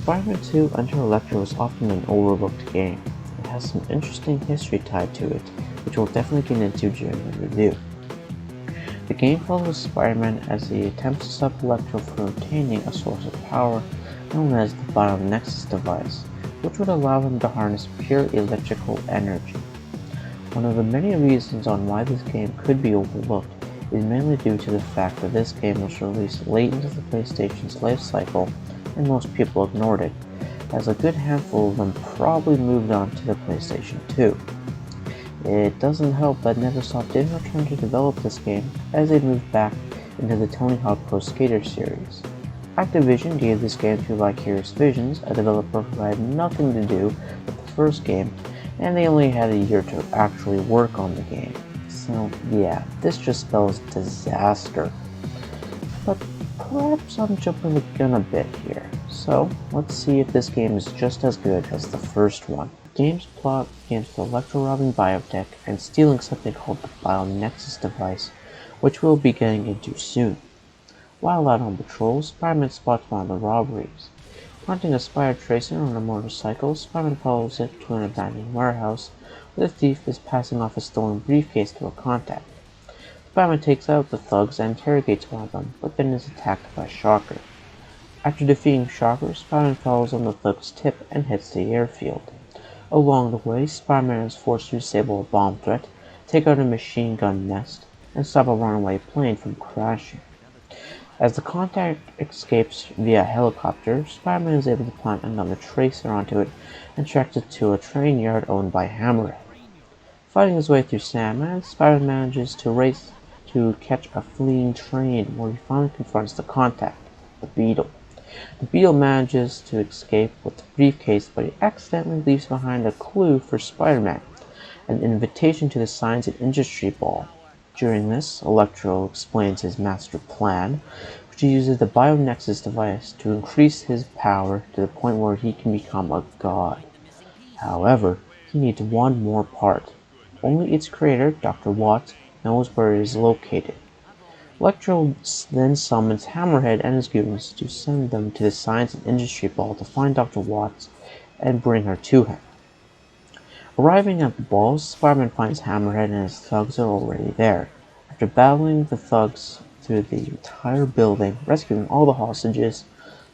Spider-Man 2 Enter Electro is often an overlooked game. It has some interesting history tied to it, which we'll definitely get into during the review. The game follows Spider-Man as he attempts to stop Electro from obtaining a source of power known as the Bionexus device, which would allow him to harness pure electrical energy. One of the many reasons on why this game could be overlooked is mainly due to the fact that this game was released late into the PlayStation's life cycle and most people ignored it, as a good handful of them probably moved on to the PlayStation 2. It doesn't help that Neversoft didn't return to develop this game as they moved back into the Tony Hawk Pro Skater series. Activision gave this game to Vicarious Visions, a developer who had nothing to do with the first game, and they only had a year to actually work on the game. So yeah, this just spells disaster. But perhaps I'm jumping the gun a bit here, so let's see if this game is just as good as the first one. The game's plot begins with Electro robbing Biotech and stealing something called the Bionexus device, which we'll be getting into soon. While out on patrol, Spider-Man spots one of the robberies. Planting a Spider Tracer on a motorcycle, Spider-Man follows it to an abandoned warehouse, where the thief is passing off a stolen briefcase to a contact. Spider-Man takes out the thugs and interrogates one of them, but then is attacked by Shocker. After defeating Shocker, Spider-Man follows on the thug's tip and hits the airfield. Along the way, Spider-Man is forced to disable a bomb threat, take out a machine gun nest, and stop a runaway plane from crashing. As the contact escapes via helicopter, Spider-Man is able to plant another tracer onto it and tracks it to a train yard owned by Hammerhead. Fighting his way through Sandman, Spider-Man manages to race to catch a fleeing train where he finally confronts the contact, the Beetle. The Beetle manages to escape with the briefcase, but he accidentally leaves behind a clue for Spider-Man, an invitation to the Science and Industry Ball. During this, Electro explains his master plan, which uses the Bionexus device to increase his power to the point where he can become a god. However, he needs one more part. Only its creator, Dr. Watts, knows where it is located. Electro then summons Hammerhead and his goons to send them to the Science and Industry Ball to find Dr. Watts and bring her to him. Arriving at the ball, Spider-Man finds Hammerhead and his thugs are already there. After battling the thugs through the entire building, rescuing all the hostages,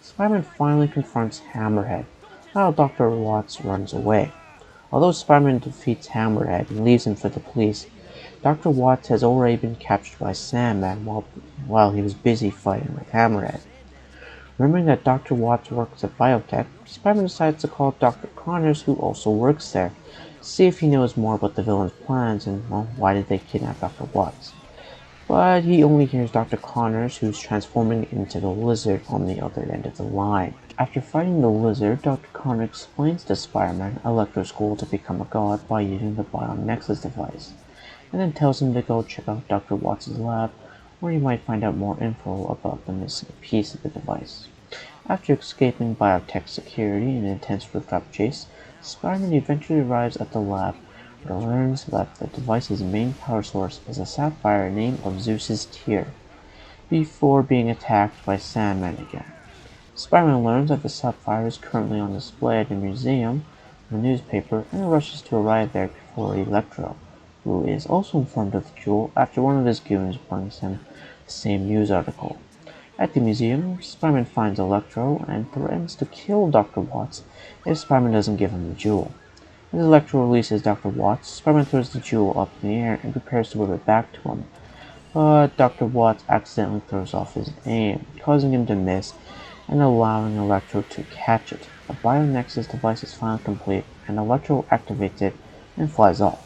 Spider-Man finally confronts Hammerhead, while Dr. Watts runs away. Although Spider-Man defeats Hammerhead and leaves him for the police, Dr. Watts has already been captured by Sandman while he was busy fighting with Hammerhead. Remembering that Dr. Watts works at Biotech, Spider-Man decides to call Dr. Connors, who also works there, to see if he knows more about the villain's plans and, well, why did they kidnap Dr. Watts. But he only hears Dr. Connors, who's transforming into the Lizard on the other end of the line. After fighting the Lizard, Dr. Connors explains to Spider-Man Electro's goal to become a god by using the Bionexus device, and then tells him to go check out Dr. Watts' lab, where he might find out more info about the missing piece of the device. After escaping Biotech security in an intense rooftop chase, Spider-Man eventually arrives at the lab, where he learns that the device's main power source is a sapphire named of Zeus's Tear, before being attacked by Sandman again. Spider-Man learns that the sapphire is currently on display at a museum, in the newspaper, and rushes to arrive there before Electro, who is also informed of the jewel after one of his goons brings him the same news article. At the museum, Spider-Man finds Electro and threatens to kill Dr. Watts if Spider-Man doesn't give him the jewel. As Electro releases Dr. Watts, Spider-Man throws the jewel up in the air and prepares to whip it back to him. But Dr. Watts accidentally throws off his aim, causing him to miss and allowing Electro to catch it. The Bionexus device is finally complete, and Electro activates it and flies off.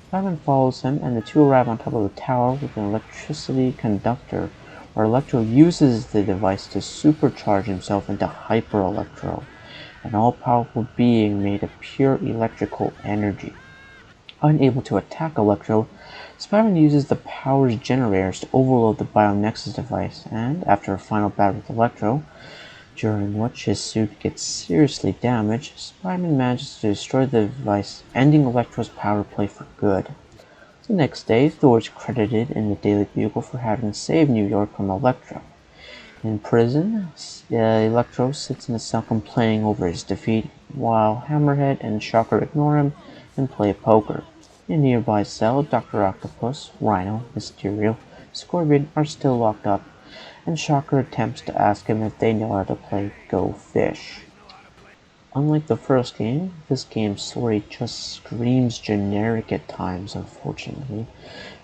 Spider-Man follows him, and the two arrive on top of the tower with an electricity conductor, where Electro uses the device to supercharge himself into Hyper Electro, an all-powerful being made of pure electrical energy. Unable to attack Electro, Spider-Man uses the power's generators to overload the Bionexus device, and after a final battle with Electro, during which his suit gets seriously damaged, Spider-Man manages to destroy the device, ending Electro's power play for good. The next day, Thor is credited in the Daily Bugle for having saved New York from Electro. In prison, Electro sits in a cell complaining over his defeat, while Hammerhead and Shocker ignore him and play poker. In a nearby cell, Dr. Octopus, Rhino, Mysterio, Scorpion are still locked up, and Shocker attempts to ask him if they know how to play Go Fish. Unlike the first game, this game's story just screams generic at times, unfortunately.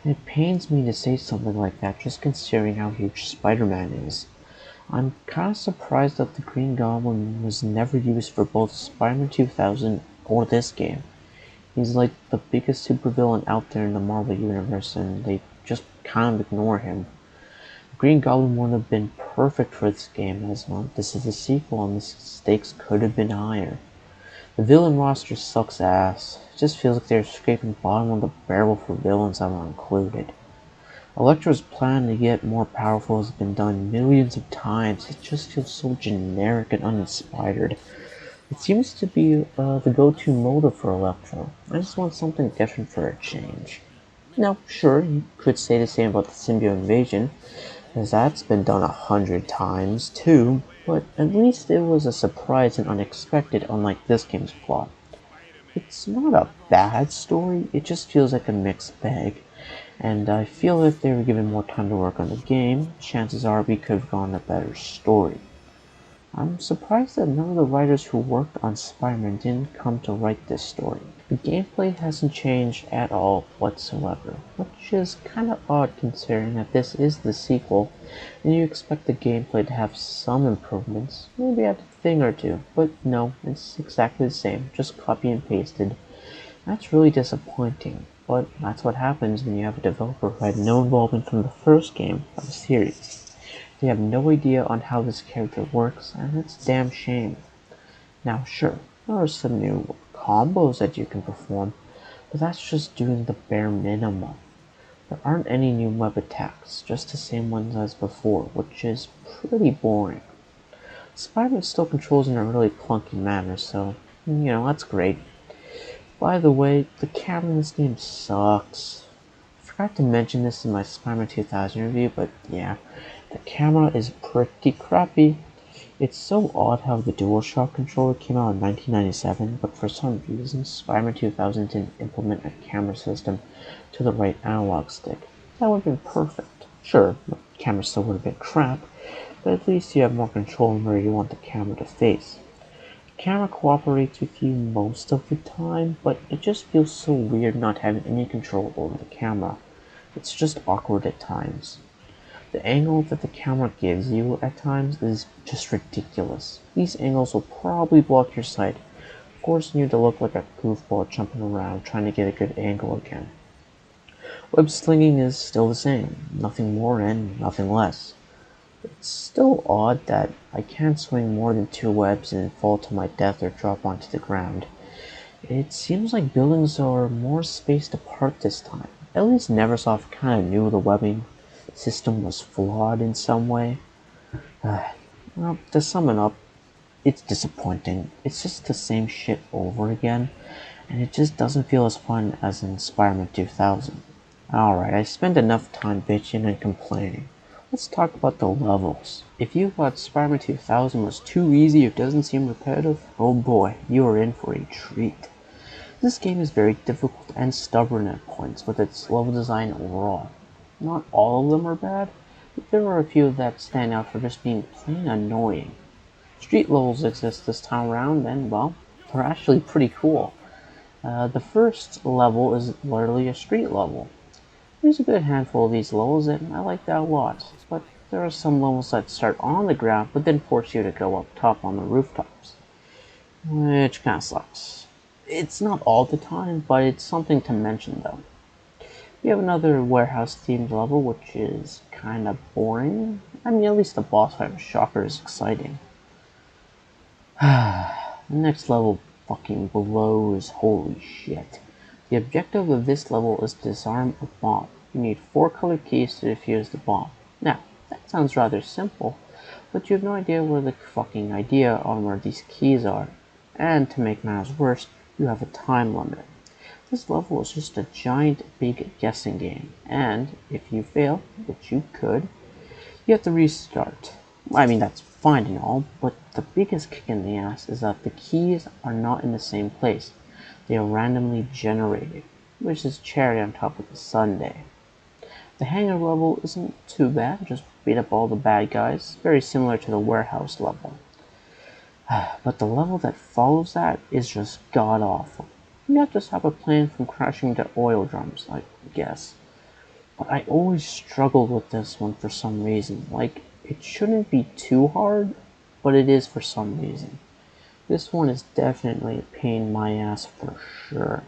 And it pains me to say something like that just considering how huge Spider-Man is. I'm kinda surprised that the Green Goblin was never used for both Spider-Man 2000 or this game. He's like the biggest supervillain out there in the Marvel Universe, and they just kind of ignore him. The Green Goblin would have been perfect for this game, as well. This is a sequel, and the stakes could have been higher. The villain roster sucks ass. It just feels like they're scraping bottom of the barrel for villains that are included. Electro's plan to get more powerful has been done millions of times. It just feels so generic and uninspired. It seems to be the go-to motive for Electro. I just want something different for a change. Now, sure, you could say the same about the symbiote invasion, as that's been done 100 times too, but at least it was a surprise and unexpected, unlike this game's plot. It's not a bad story, it just feels like a mixed bag, and I feel if they were given more time to work on the game, chances are we could have gotten a better story. I'm surprised that none of the writers who worked on Spider-Man didn't come to write this story. The gameplay hasn't changed at all whatsoever, which is kinda odd considering that this is the sequel, and you expect the gameplay to have some improvements, maybe add a thing or two, but no, it's exactly the same, just copy and pasted. That's really disappointing, but that's what happens when you have a developer who had no involvement from the first game of the series. They have no idea on how this character works, and it's a damn shame. Now sure, there are some new combos that you can perform, but that's just doing the bare minimum. There aren't any new web attacks, just the same ones as before, which is pretty boring. Spider-Man still controls in a really clunky manner, so, that's great. By the way, the camera in this game sucks. I forgot to mention this in my Spider-Man 2000 review, but yeah, the camera is pretty crappy. It's so odd how the DualShock controller came out in 1997, but for some reason Spider-Man 2000 didn't implement a camera system to the right analog stick. That would have been perfect. Sure, the camera still would have been crap, but at least you have more control in where you want the camera to face. The camera cooperates with you most of the time, but it just feels so weird not having any control over the camera. It's just awkward at times. The angle that the camera gives you at times is just ridiculous. These angles will probably block your sight, forcing you to look like a goofball jumping around trying to get a good angle again. Web slinging is still the same, nothing more and nothing less. It's still odd that I can't swing more than 2 webs and fall to my death or drop onto the ground. It seems like buildings are more spaced apart this time. At least Neversoft kinda knew the webbing system was flawed in some way. Well, to sum it up, it's disappointing. It's just the same shit over again, and it just doesn't feel as fun as in Spider-Man 2000. Alright, I spent enough time bitching and complaining. Let's talk about the levels. If you thought Spider-Man 2000 was too easy or doesn't seem repetitive, oh boy, you are in for a treat. This game is very difficult and stubborn at points with its level design overall. Not all of them are bad, but there are a few that stand out for just being plain annoying. Street levels exist this time around, and well, they're actually pretty cool. The first level is literally a street level. There's a good handful of these levels, and I like that a lot, but there are some levels that start on the ground but then force you to go up top on the rooftops, which kinda sucks. It's not all the time, but it's something to mention though. We have another warehouse-themed level, which is kinda boring. I mean, at least the boss fight with Shocker is exciting. The next level fucking blows, holy shit. The objective of this level is to disarm a bomb. You need 4 colored keys to defuse the bomb. Now, that sounds rather simple, but you have no idea where the fucking idea on where these keys are. And to make matters worse, you have a time limit. This level is just a giant big guessing game, and if you fail, which you could, you have to restart. I mean, that's fine and all, but the biggest kick in the ass is that the keys are not in the same place. They are randomly generated, which is cherry on top of the sundae. The hangar level isn't too bad, just beat up all the bad guys, very similar to the warehouse level. But the level that follows that is just god awful. You have to stop a plane from crashing into oil drums, I guess. But I always struggled with this one for some reason. Like, it shouldn't be too hard, but it is for some reason. This one is definitely a pain in my ass for sure.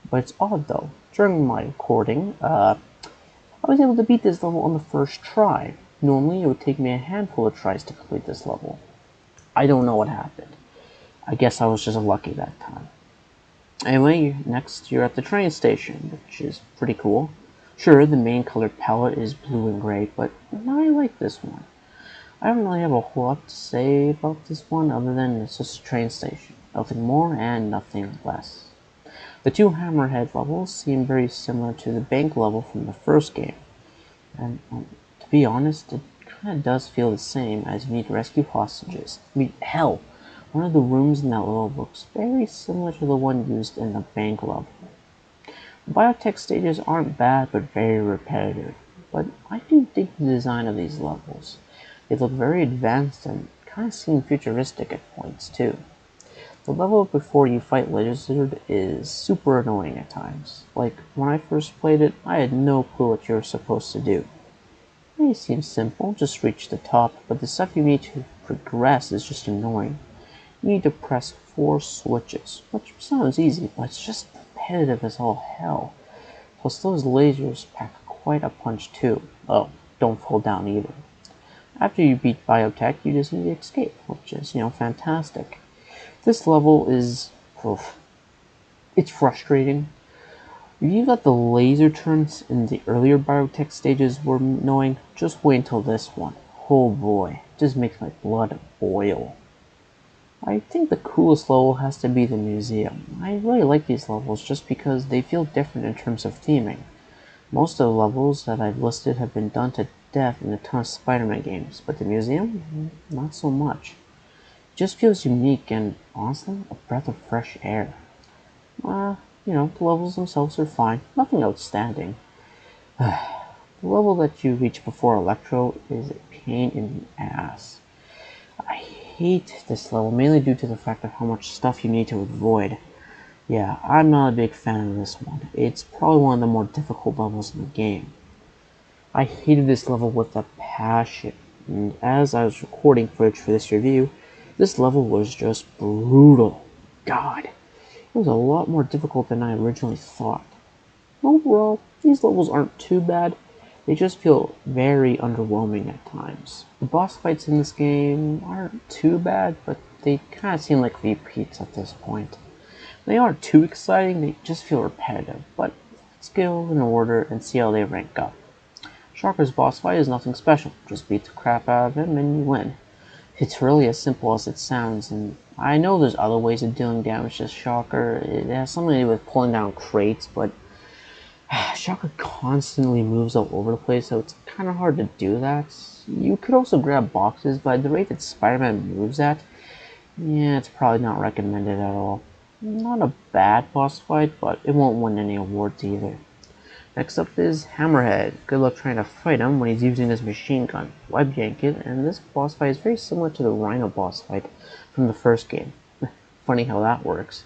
But it's odd though. During my recording, I was able to beat this level on the first try. Normally, it would take me a handful of tries to complete this level. I don't know what happened. I guess I was just lucky that time. Anyway, next you're at the train station, which is pretty cool. Sure, the main colored palette is blue and gray, but I like this one. I don't really have a whole lot to say about this one other than it's just a train station. Nothing more and nothing less. The two Hammerhead levels seem very similar to the bank level from the first game. And to be honest, it kind of does feel the same as you need to rescue hostages. I mean, hell, one of the rooms in that level looks very similar to the one used in the bank level. The biotech stages aren't bad, but very repetitive. But I do dig the design of these levels. They look very advanced and kind of seem futuristic at points too. The level before you fight Lizard is super annoying at times. Like, when I first played it, I had no clue what you were supposed to do. It may seem simple, just reach the top, but the stuff you need to progress is just annoying. You need to press 4 switches, which sounds easy, but it's just repetitive as all hell. Plus those lasers pack quite a punch too. Oh, don't fall down either. After you beat Biotech, you just need to escape, which is, fantastic. This level is... oof, it's frustrating. If you thought the laser turns in the earlier biotech stages were annoying, just wait until this one. Oh boy, it just makes my blood boil. I think the coolest level has to be the museum. I really like these levels just because they feel different in terms of theming. Most of the levels that I've listed have been done to death in a ton of Spider-Man games, but the museum, not so much. It just feels unique and, honestly, a breath of fresh air. The levels themselves are fine, nothing outstanding. The level that you reach before Electro is a pain in the ass. I hate this level, mainly due to the fact of how much stuff you need to avoid. Yeah, I'm not a big fan of this one. It's probably one of the more difficult levels in the game. I hated this level with a passion, and as I was recording footage for this review, this level was just brutal. God, it was a lot more difficult than I originally thought. Overall, these levels aren't too bad, they just feel very underwhelming at times. The boss fights in this game aren't too bad, but they kind of seem like repeats at this point. They aren't too exciting, they just feel repetitive, but let's go in order and see how they rank up. Shocker's boss fight is nothing special, just beat the crap out of him and you win. It's really as simple as it sounds, and I know there's other ways of dealing damage to Shocker. It has something to do with pulling down crates, but Shocker constantly moves all over the place, so it's kind of hard to do that. You could also grab boxes, but at the rate that Spider-Man moves at, yeah, it's probably not recommended at all. Not a bad boss fight, but it won't win any awards either. Next up is Hammerhead. Good luck trying to fight him when he's using his machine gun. Web yank it, and this boss fight is very similar to the Rhino boss fight from the first game. Funny how that works.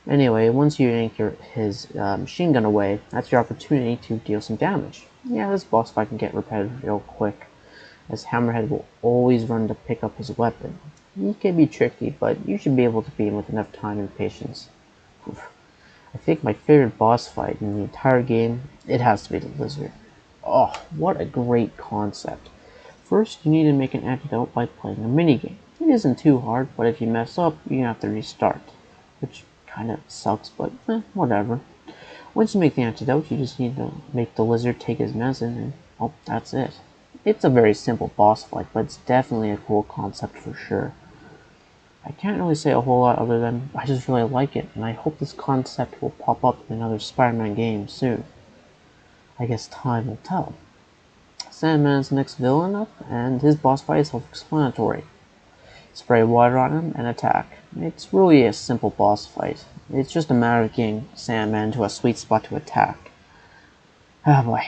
Anyway, once you yank his machine gun away, that's your opportunity to deal some damage. Yeah, this boss fight can get repetitive real quick, as Hammerhead will always run to pick up his weapon. He can be tricky, but you should be able to beat him with enough time and patience. I think my favorite boss fight in the entire game, it has to be the Lizard. Oh, what a great concept. First, you need to make an antidote by playing a minigame. It isn't too hard, but if you mess up, you have to restart, which kind of sucks, but whatever. Once you make the antidote, you just need to make the Lizard take his medicine, and oh, that's it. It's a very simple boss fight, but it's definitely a cool concept for sure. I can't really say a whole lot other than I just really like it, and I hope this concept will pop up in another Spider-Man game soon. I guess time will tell. Sandman's the next villain up, and his boss fight is self-explanatory. Spray water on him and attack. It's really a simple boss fight. It's just a matter of getting Sandman to a sweet spot to attack. Ah boy.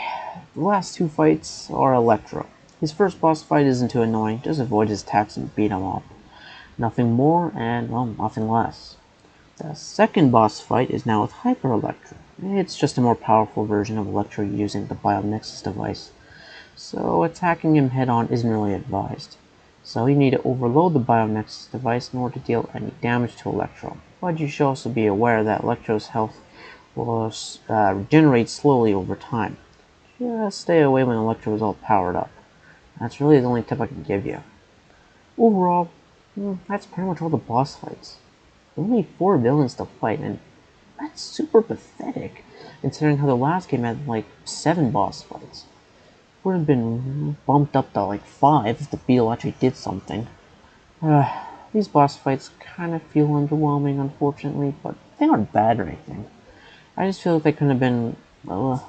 The last two fights are Electro. His first boss fight isn't too annoying, just avoid his attacks and beat him up. Nothing more and, well, nothing less. The second boss fight is now with Hyper Electro. It's just a more powerful version of Electro using the Bionexus device, so attacking him head-on isn't really advised. So you need to overload the Bionexus device in order to deal any damage to Electro, but you should also be aware that Electro's health will regenerate slowly over time. Just stay away when Electro is all powered up. That's really the only tip I can give you. Overall, that's pretty much all the boss fights. Only 4 villains to fight, and that's super pathetic, considering how the last game had like 7 boss fights. Would have been bumped up to like 5 if the beetle actually did something. These boss fights kind of feel underwhelming, unfortunately, but they aren't bad or anything. I just feel like they could have been a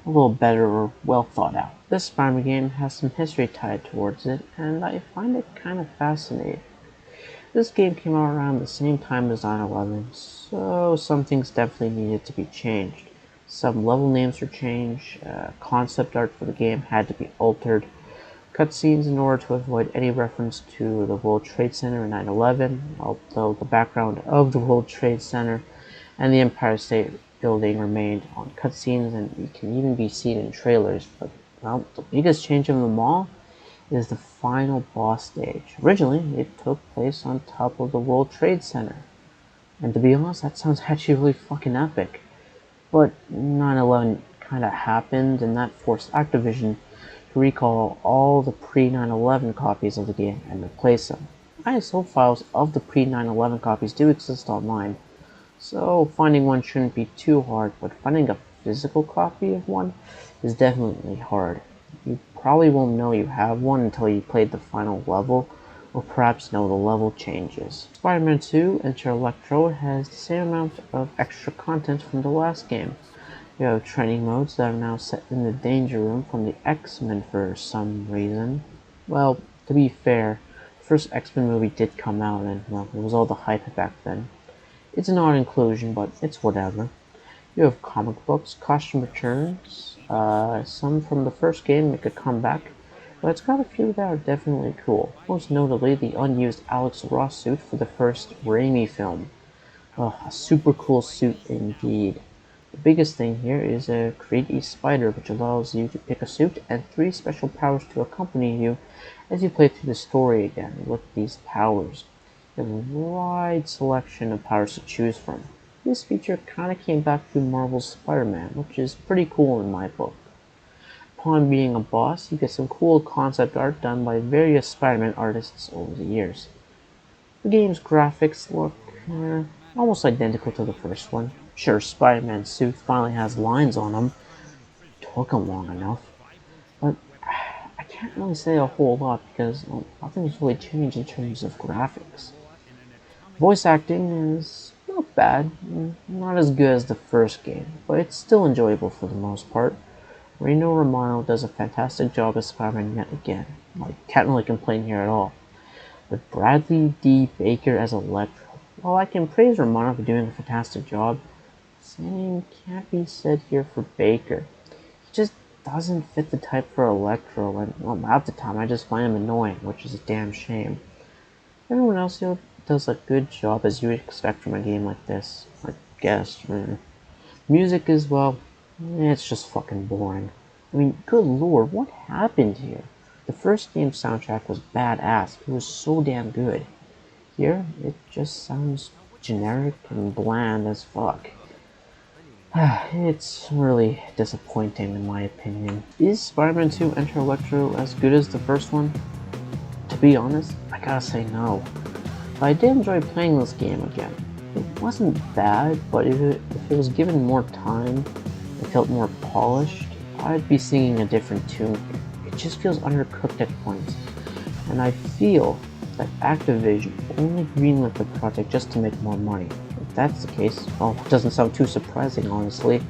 little better or well thought out. This Spider-Man game has some history tied towards it, and I find it kind of fascinating. This game came out around the same time as 9/11, so some things definitely needed to be changed. Some level names were changed, concept art for the game had to be altered, cutscenes in order to avoid any reference to the World Trade Center in 9/11, although the background of the World Trade Center and the Empire State Building remained on cutscenes and it can even be seen in trailers. But, well, the biggest change of them all is the final boss stage. Originally, it took place on top of the World Trade Center. And to be honest, that sounds actually really fucking epic. But 9/11 kinda happened, and that forced Activision to recall all the pre-9/11 copies of the game and replace them. ISO files of the pre-9/11 copies do exist online, so finding one shouldn't be too hard, but finding a physical copy of one is definitely hard. You probably won't know you have one until you played the final level, or perhaps know the level changes. Spider-Man 2 Enter Electro has the same amount of extra content from the last game. You have training modes that are now set in the Danger Room from the X-Men for some reason. Well, to be fair, the first X-Men movie did come out and, well, it was all the hype back then. It's an odd inclusion, but it's whatever. You have comic books, costume returns, some from the first game make a comeback, but it's got a few that are definitely cool. Most notably, the unused Alex Ross suit for the first Raimi film. Oh, a super cool suit indeed. The biggest thing here is Create a Spider, which allows you to pick a suit and 3 special powers to accompany you as you play through the story again with these powers. You have a wide selection of powers to choose from. This feature kinda came back through Marvel's Spider-Man, which is pretty cool in my book. Upon being a boss, you get some cool concept art done by various Spider-Man artists over the years. The game's graphics look almost identical to the first one. Sure, Spider-Man's suit finally has lines on him. Took him long enough. But I can't really say a whole lot because nothing's really changed in terms of graphics. Voice acting is not bad, not as good as the first game, but it's still enjoyable for the most part. Reno Romano does a fantastic job as Spider-Man yet again. I can't really complain here at all. But Bradley D. Baker as Electro, while I can praise Romano for doing a fantastic job, same can't be said here for Baker. He just doesn't fit the type for Electro, and well, half the time I just find him annoying, which is a damn shame. Everyone else here does a good job as you would expect from a game like this, I guess. Music is, well, it's just fucking boring. I mean, good lord, what happened here? The first game's soundtrack was badass. It was so damn good. Here, it just sounds generic and bland as fuck. It's really disappointing in my opinion. Is Spider-Man 2 Enter Electro as good as the first one? To be honest, I gotta say no. But I did enjoy playing this game again. It wasn't bad, but if it was given more time, it felt more polished, I'd be singing a different tune here. It just feels undercooked at points, and I feel that Activision only greenlit the project just to make more money. If that's the case, well, it doesn't sound too surprising, honestly.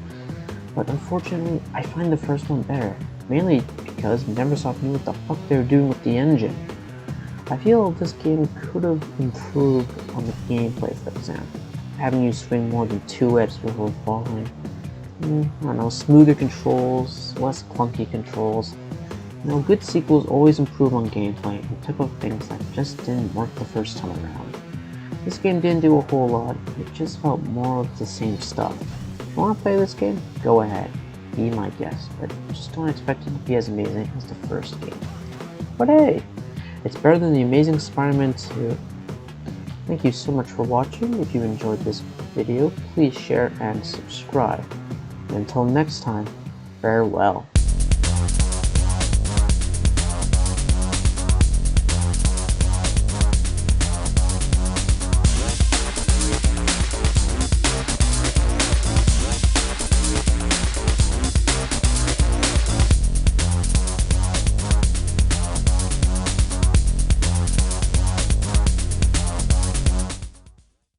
But unfortunately, I find the first one better. mainly because Neversoft knew what the fuck they were doing with the engine. I feel this game could have improved on the gameplay, for example, having you swing more than 2 whips before falling. I don't know, smoother controls, less clunky controls. Good sequels always improve on gameplay and took out things that just didn't work the first time around. This game didn't do a whole lot, it just felt more of the same stuff. If you want to play this game, go ahead, be my guest, but just don't expect it to be as amazing as the first game. But hey, it's better than the Amazing Spider-Man 2. Thank you so much for watching. If you enjoyed this video, please share and subscribe. And until next time, farewell.